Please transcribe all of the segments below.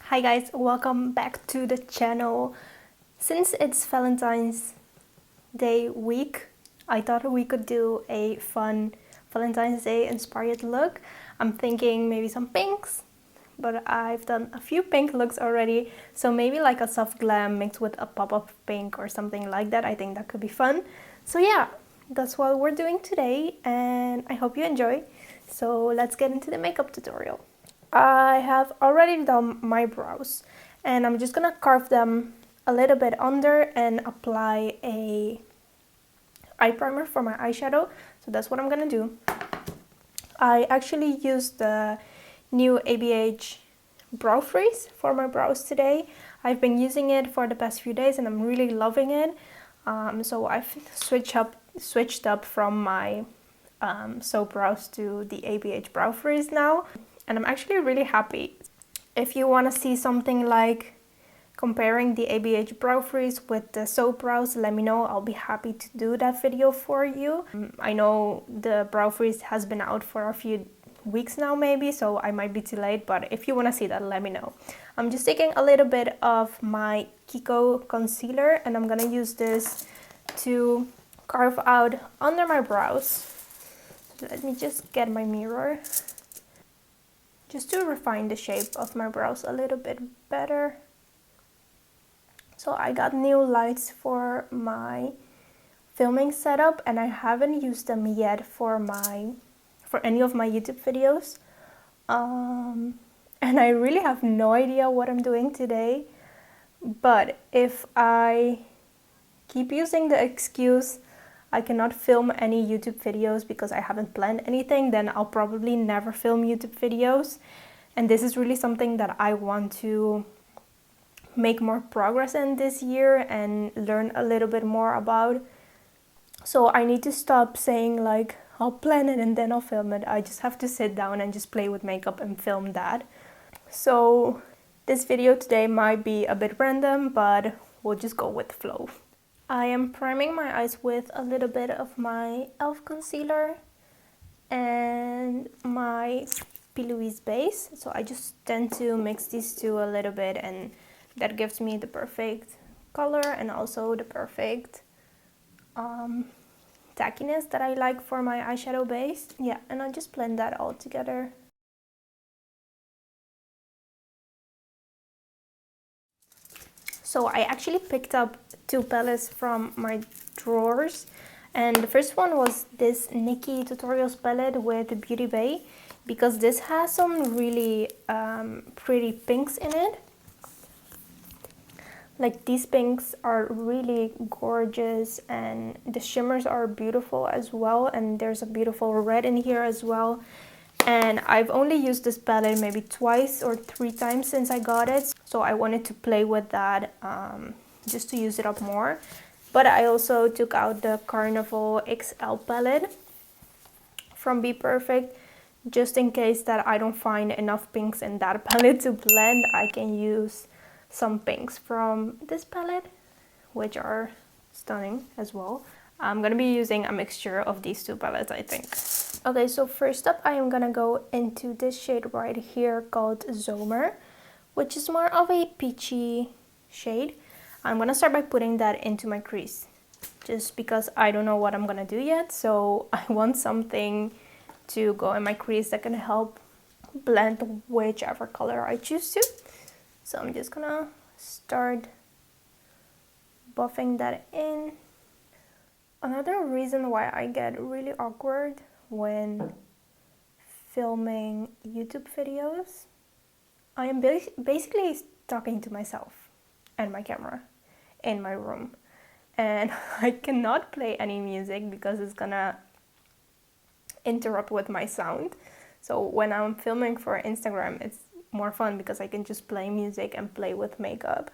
Hi guys, welcome back to the channel. Since it's Valentine's Day week, I thought we could do a fun Valentine's Day inspired look. I'm thinking maybe some pinks, but I've done a few pink looks already, so maybe like a soft glam mixed with a pop of pink or something like that. I think that could be fun. So yeah, that's what we're doing today and I hope you enjoy. So let's get into the makeup tutorial. I have already done my brows and I'm just gonna carve them a little bit under and apply a eye primer for my eyeshadow. So that's what I'm gonna do. I actually used the new ABH brow freeze for my brows today. I've been using it for the past few days and I'm really loving it. So I've switched up from my soap brows to the ABH brow freeze now. And I'm actually really happy. If you want to see something like comparing the ABH brow freeze with the soap brows, let me know. I'll be happy to do that video for you. I know the brow freeze has been out for a few weeks now maybe, so I might be too late, but if you want to see that, let me know. I'm just taking a little bit of my Kiko concealer and I'm gonna use this to carve out under my brows. So let me just get my mirror, just to refine the shape of my brows a little bit better. So I got new lights for my filming setup and I haven't used them yet for any of my YouTube videos. And I really have no idea what I'm doing today. But if I keep using the excuse I cannot film any YouTube videos because I haven't planned anything, then I'll probably never film YouTube videos. And this is really something that I want to make more progress in this year and learn a little bit more about. So I need to stop saying like, I'll plan it and then I'll film it. I just have to sit down and just play with makeup and film that. So this video today might be a bit random, but we'll just go with the flow. I am priming my eyes with a little bit of my e.l.f. concealer and my Plouise base. So I just tend to mix these two a little bit and that gives me the perfect color and also the perfect tackiness that I like for my eyeshadow base. Yeah, and I'll just blend that all together. So I actually picked up two palettes from my drawers, and the first one was this Nikkietutorials Palette with Beauty Bay, because this has some really pretty pinks in it. Like these pinks are really gorgeous and the shimmers are beautiful as well, and there's a beautiful red in here as well. And I've only used this palette maybe twice or 3 times since I got it, so I wanted to play with that just to use it up more. But I also took out the Carnival XL palette from Be Perfect, just in case that I don't find enough pinks in that palette to blend. I can use some pinks from this palette, which are stunning as well. I'm gonna be using a mixture of these two palettes, I think. Okay, so first up I am gonna go into this shade right here called Zomer, which is more of a peachy shade. I'm gonna start by putting that into my crease, just because I don't know what I'm gonna do yet, so I want something to go in my crease that can help blend whichever color I choose to. So I'm just gonna start buffing that in. Another reason why I get really awkward when filming YouTube videos, I am basically talking to myself and my camera in my room, and I cannot play any music because it's gonna interrupt with my sound. So when I'm filming for Instagram, it's more fun because I can just play music and play with makeup,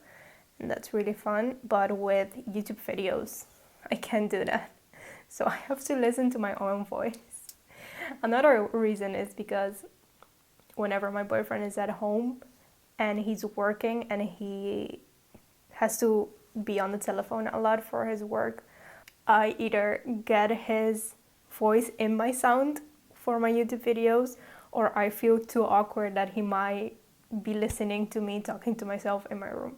and that's really fun. But with YouTube videos, I can't do that, so I have to listen to my own voice. Another reason is because whenever my boyfriend is at home and he's working and he has to be on the telephone a lot for his work, I either get his voice in my sound for my YouTube videos, or I feel too awkward that he might be listening to me talking to myself in my room.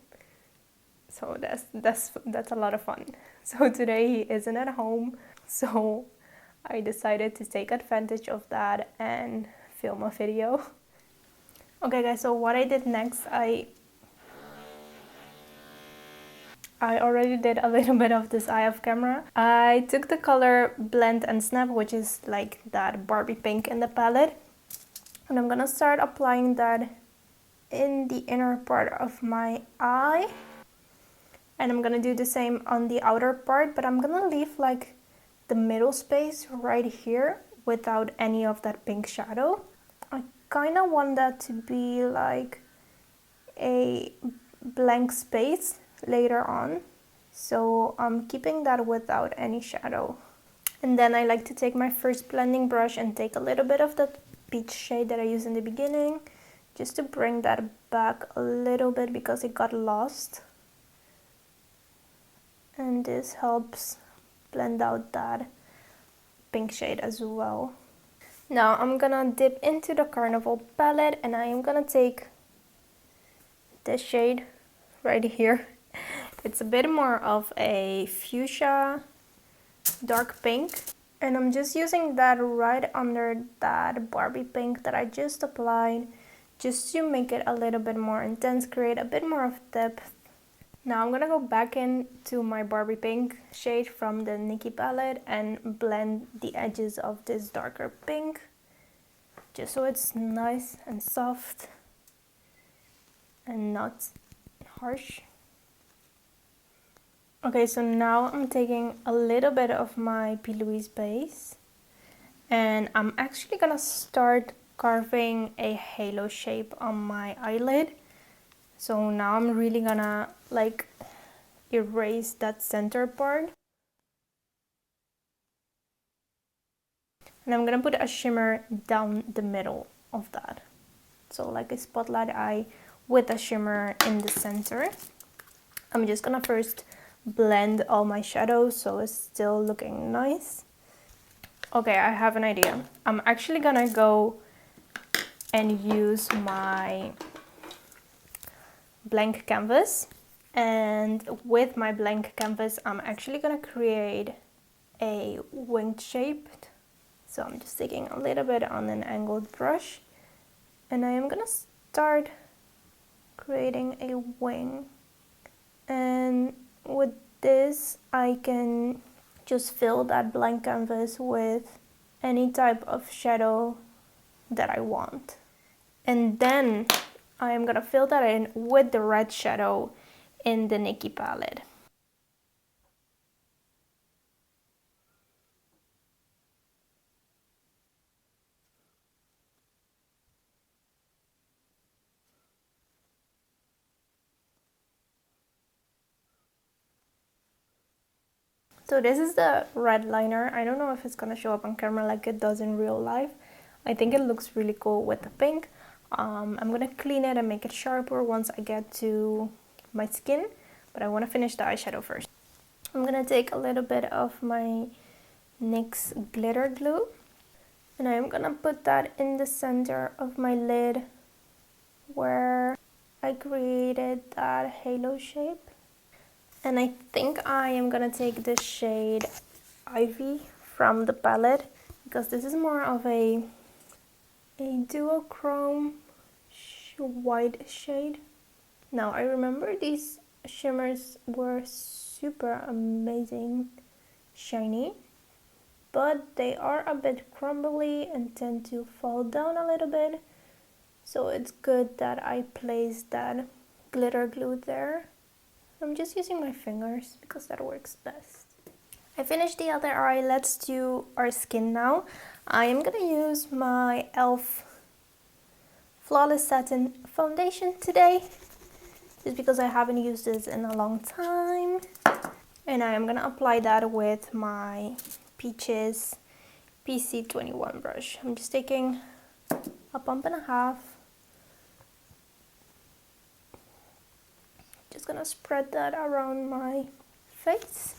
So that's a lot of fun. So today he isn't at home, so I decided to take advantage of that and film a video. Okay guys, so what I did next, I already did a little bit of this eye off camera. I took the color Blend and Snap, which is like that Barbie pink in the palette. And I'm gonna start applying that in the inner part of my eye. And I'm gonna do the same on the outer part, but I'm gonna leave like the middle space right here without any of that pink shadow. I kinda want that to be like a blank space later on, so I'm keeping that without any shadow. And then I like to take my first blending brush and take a little bit of that peach shade that I used in the beginning, just to bring that back a little bit because it got lost. And this helps blend out that pink shade as well. Now I'm gonna dip into the Carnival palette and I am gonna take this shade right here. It's a bit more of a fuchsia dark pink, and I'm just using that right under that Barbie pink that I just applied, just to make it a little bit more intense, create a bit more of depth. Now I'm gonna go back into my Barbie pink shade from the Nikkie palette and blend the edges of this darker pink, just so it's nice and soft and not harsh. Okay, so now I'm taking a little bit of my Plouise base and I'm actually gonna start carving a halo shape on my eyelid. So now I'm really gonna like erase that center part. And I'm gonna put a shimmer down the middle of that. So like a spotlight eye with a shimmer in the center. I'm just gonna first blend all my shadows so it's still looking nice. Okay, I have an idea. I'm actually gonna go and use my blank canvas, and with my blank canvas I'm actually gonna create a winged shape. So I'm just taking a little bit on an angled brush and I am gonna start creating a wing. And with this I can just fill that blank canvas with any type of shadow that I want. And then I am gonna fill that in with the red shadow in the Nikkie palette. So this is the red liner. I don't know if it's gonna show up on camera like it does in real life. I think it looks really cool with the pink. I'm gonna clean it and make it sharper once I get to my skin, but I want to finish the eyeshadow first. I'm gonna take a little bit of my NYX glitter glue and I'm gonna put that in the center of my lid where I created that halo shape. And I think I am gonna take the shade Ivy from the palette because this is more of a duochrome white shade. Now I remember these shimmers were super amazing shiny, but they are a bit crumbly and tend to fall down a little bit. So it's good that I placed that glitter glue there. I'm just using my fingers because that works best. I finished the other eye. Let's do our skin now. I am gonna use my e.l.f. Flawless Satin foundation today, just because I haven't used this in a long time. And I am gonna apply that with my Peaches PC21 brush. I'm just taking a pump and a half. Just gonna spread that around my face.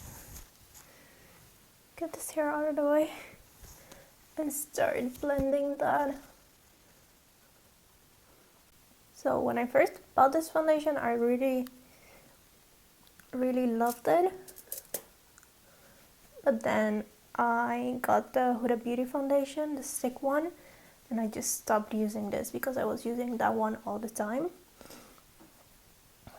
Get this hair out of the way and start blending that. So when I first bought this foundation, I really loved it. But then I got the Huda Beauty foundation, the stick one, and I just stopped using this because I was using that one all the time.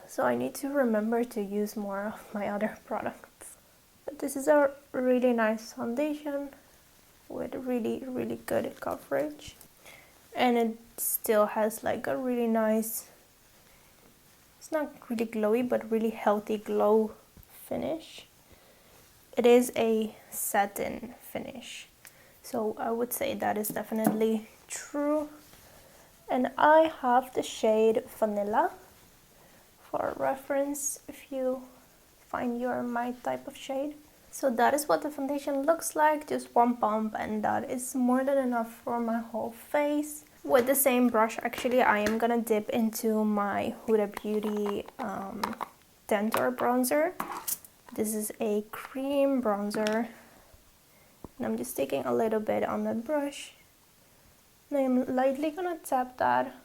So I need to remember to use more of my other products. But this is a really nice foundation with really good coverage. And it still has like a really nice, it's not really glowy, but really healthy glow finish. It is a satin finish, so I would say that is definitely true. And I have the shade Vanilla for reference if you find my type of shade. So that is what the foundation looks like, just one pump, and that is more than enough for my whole face. With the same brush, actually, I am gonna dip into my Huda Beauty Tantour bronzer. This is a cream bronzer, and I'm just taking a little bit on that brush, and I'm lightly gonna tap that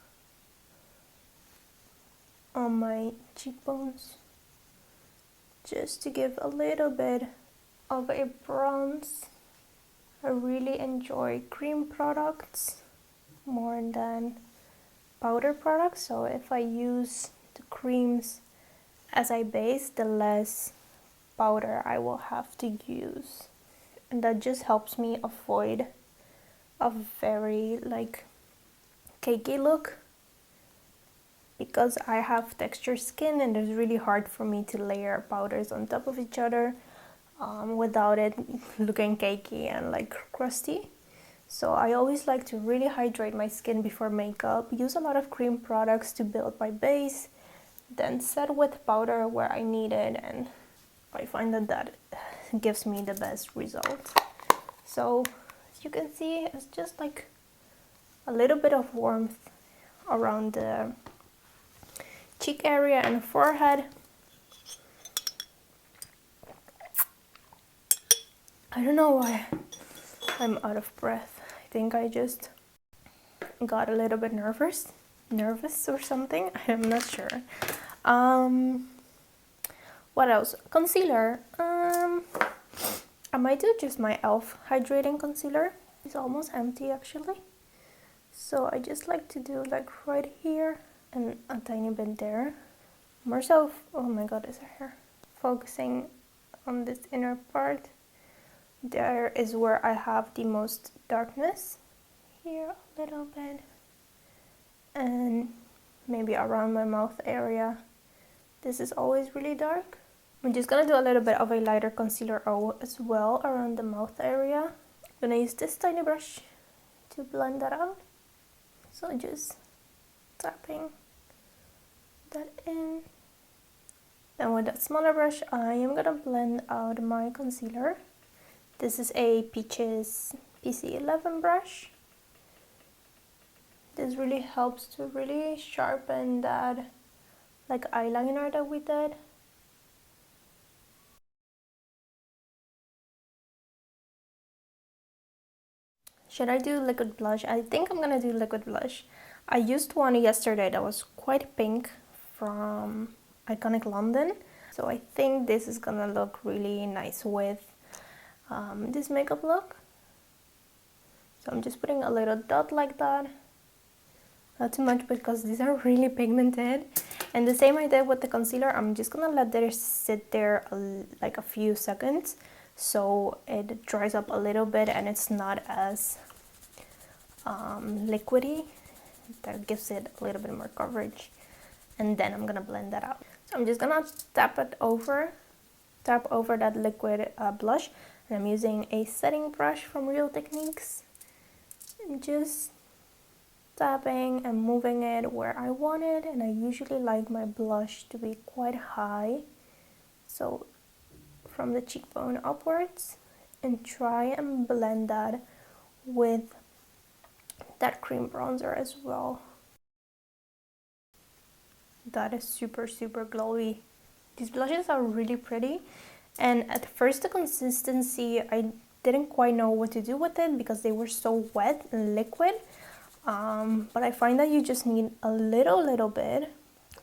on my cheekbones just to give a little bit of a bronze. I really enjoy cream products more than powder products, so if I use the creams as a base, the less powder I will have to use, and that just helps me avoid a very like cakey look, because I have textured skin and it's really hard for me to layer powders on top of each other without it looking cakey and like crusty. So I always like to really hydrate my skin before makeup, use a lot of cream products to build my base, then set with powder where I need it, and I find that gives me the best result. So as you can see, it's just like a little bit of warmth around the cheek area and forehead. I don't know why I'm out of breath. I think I just got a little bit nervous or something. I'm not sure. What else? Concealer. I might do just my e.l.f. Hydrating Concealer. It's almost empty actually. So I just like to do like right here and a tiny bit there. More so, oh my god, is her hair. Focusing on this inner part. There is where I have the most darkness. Here a little bit. And maybe around my mouth area. This is always really dark. I'm just gonna do a little bit of a lighter concealer as well around the mouth area. I'm gonna use this tiny brush to blend that out. So just tapping that in. Then with that smaller brush, I am gonna blend out my concealer. This is a Peaches PC11 brush. This really helps to really sharpen that like eyeliner that we did. Should I do liquid blush? I think I'm gonna do liquid blush. I used one yesterday that was quite pink from Iconic London. So I think this is gonna look really nice with this makeup look. So I'm just putting a little dot like that. Not too much because these are really pigmented. And the same I did with the concealer, I'm just gonna let this sit there like a few seconds so it dries up a little bit and it's not as liquidy. That gives it a little bit more coverage. And then I'm gonna blend that out. So I'm just gonna tap over that liquid blush, and I'm using a setting brush from Real Techniques, and just tapping and moving it where I want it. And I usually like my blush to be quite high, so from the cheekbone upwards, and try and blend that with that cream bronzer as well. That is super glowy. These blushes are really pretty, and at first the consistency I didn't quite know what to do with it because they were so wet and liquid. But I find that you just need a little bit,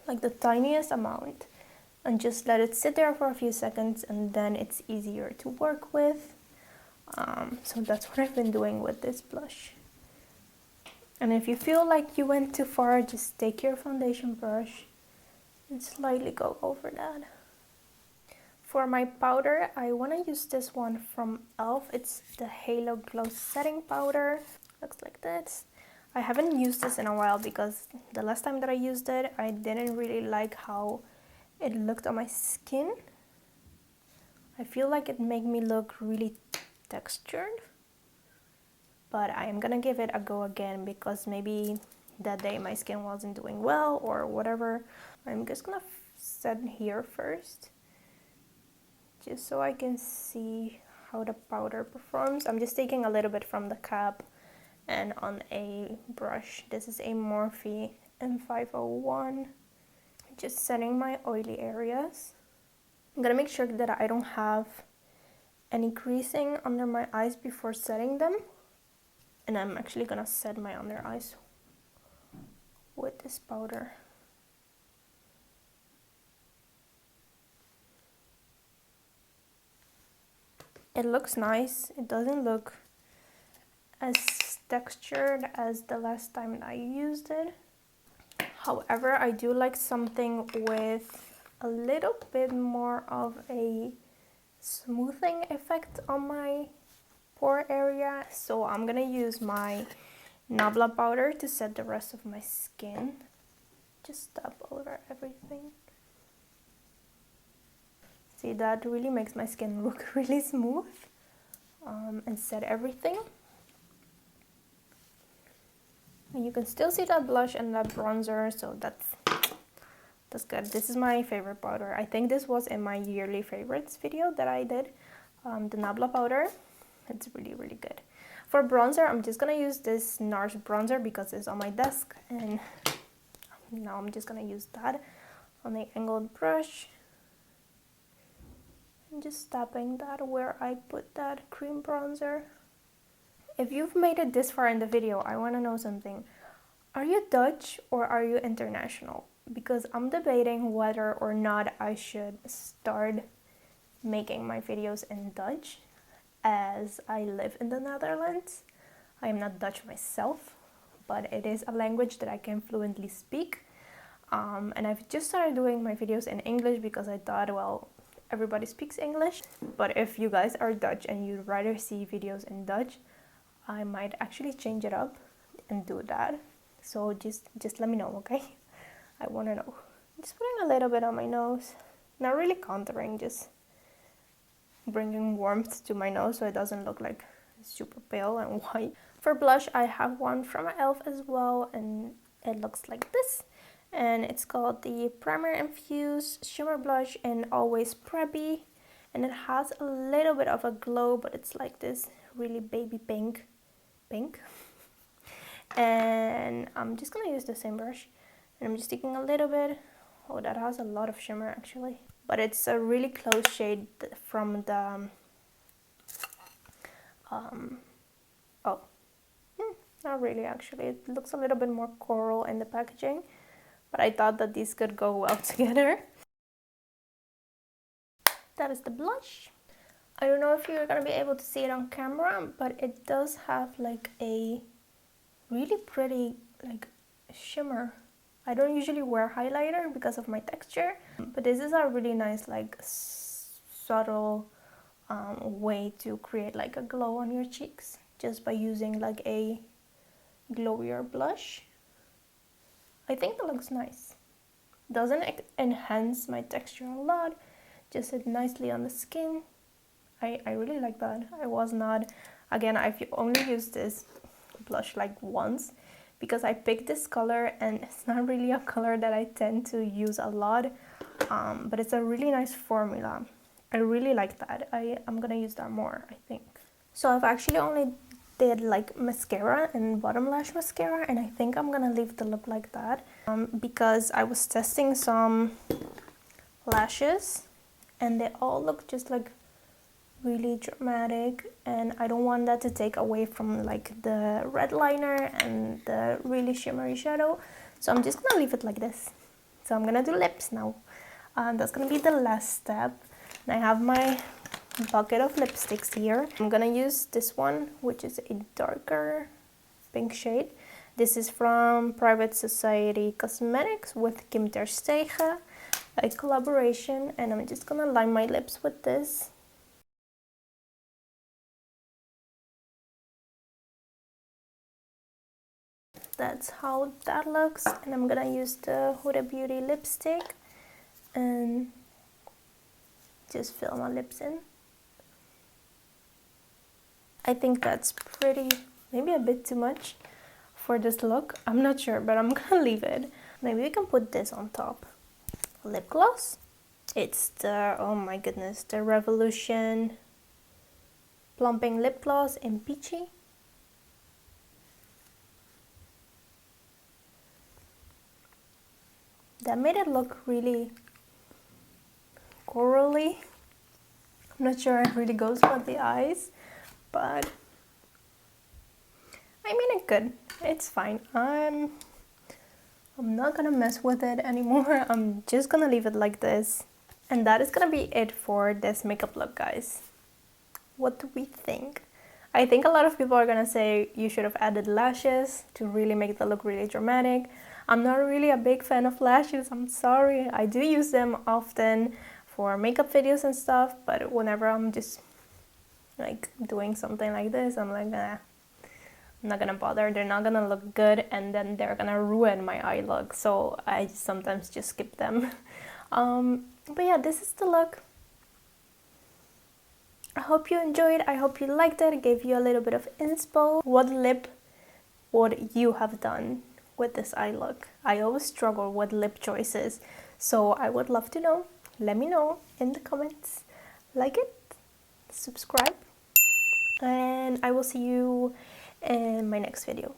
like the tiniest amount, and just let it sit there for a few seconds, and then it's easier to work with. So that's what I've been doing with this blush. And if you feel like you went too far, just take your foundation brush and slightly go over that. For my powder, I want to use this one from e.l.f. It's the Halo Glow Setting Powder. Looks like this. I haven't used this in a while because the last time that I used it, I didn't really like how it looked on my skin. I feel like it made me look really textured. But I am gonna give it a go again because maybe that day my skin wasn't doing well or whatever. I'm just gonna set here first, just so I can see how the powder performs. I'm just taking a little bit from the cap and on a brush. This is a Morphe M501. Just setting my oily areas. I'm gonna make sure that I don't have any creasing under my eyes before setting them. And I'm actually gonna set my under eyes with this powder. It looks nice. It doesn't look as textured as the last time I used it. However, I do like something with a little bit more of a smoothing effect on my pore area. So I'm gonna use my Nabla powder to set the rest of my skin. Just tap over everything. See, that really makes my skin look really smooth and set everything. And you can still see that blush and that bronzer, so that's good. This is my favorite powder. I think this was in my yearly favorites video that I did, the Nabla powder. It's really, really good. For bronzer, I'm just gonna use this Nars bronzer because it's on my desk, and now I'm just gonna use that on the angled brush. And just tapping that where I put that cream bronzer. If you've made it this far in the video, I want to know something. Are you Dutch or are you international? Because I'm debating whether or not I should start making my videos in Dutch, as I live in the Netherlands. I am not Dutch myself, but it is a language that I can fluently speak. And I've just started doing my videos in English because I thought, well, everybody speaks English. But if you guys are Dutch and you'd rather see videos in Dutch, I might actually change it up and do that. So just let me know, okay? I want to know. Just putting a little bit on my nose. Not really contouring, just bringing warmth to my nose so it doesn't look like super pale and white. For blush, I have one from e.l.f. as well, and it looks like this. And it's called the Primer Infused Shimmer Blush in Always Preppy. And it has a little bit of a glow, but it's like this really baby pink. And I'm just gonna use the same brush. And I'm just taking a little bit. Oh, that has a lot of shimmer actually. But it's a really close shade from the... not really actually. It looks a little bit more coral in the packaging. But I thought that these could go well together. That is the blush. I don't know if you're gonna be able to see it on camera, but it does have like a really pretty like shimmer. I don't usually wear highlighter because of my texture, but this is a really nice like subtle way to create like a glow on your cheeks just by using like a glowier blush. I think it looks nice. Doesn't enhance my texture a lot, just sit nicely on the skin. I really like that. I was not, again, I've only used this blush like once because I picked this color and it's not really a color that I tend to use a lot, but it's a really nice formula. I really like that. I'm gonna use that more, I think. So I've actually only did like mascara and bottom lash mascara, and I think I'm gonna leave the look like that because I was testing some lashes and they all look just like really dramatic, and I don't want that to take away from like the red liner and the really shimmery shadow, so I'm just gonna leave it like this. So I'm gonna do lips now. That's gonna be the last step, and I have my bucket of lipsticks here. I'm gonna use this one, which is a darker pink shade. This is from Private Society Cosmetics with Kim ter Stege, a collaboration, and I'm just gonna line my lips with this. That's how that looks, and I'm gonna use the Huda Beauty lipstick and just fill my lips in. I think that's pretty, maybe a bit too much for this look. I'm not sure, but I'm gonna leave it. Maybe we can put this on top. Lip gloss. It's the, oh my goodness, the Revolution Plumping Lip Gloss in Peachy. That made it look really corally. I'm not sure it really goes with the eyes, but I mean it could. It's fine. I'm not gonna mess with it anymore. I'm just gonna leave it like this. And that is gonna be it for this makeup look, guys. What do we think? I think a lot of people are gonna say you should have added lashes to really make the look really dramatic. I'm not really a big fan of lashes, I'm sorry. I do use them often for makeup videos and stuff, but whenever I'm just like doing something like this, I'm like, nah, I'm not gonna bother. They're not gonna look good, and then they're gonna ruin my eye look, so I sometimes just skip them. But yeah, this is the look. I hope you enjoyed. I hope you liked it. It gave you a little bit of inspo. What lip would you have done with this eye look? I always struggle with lip choices, so I would love to know. Let me know in the comments. Like it, subscribe, and I will see you in my next video.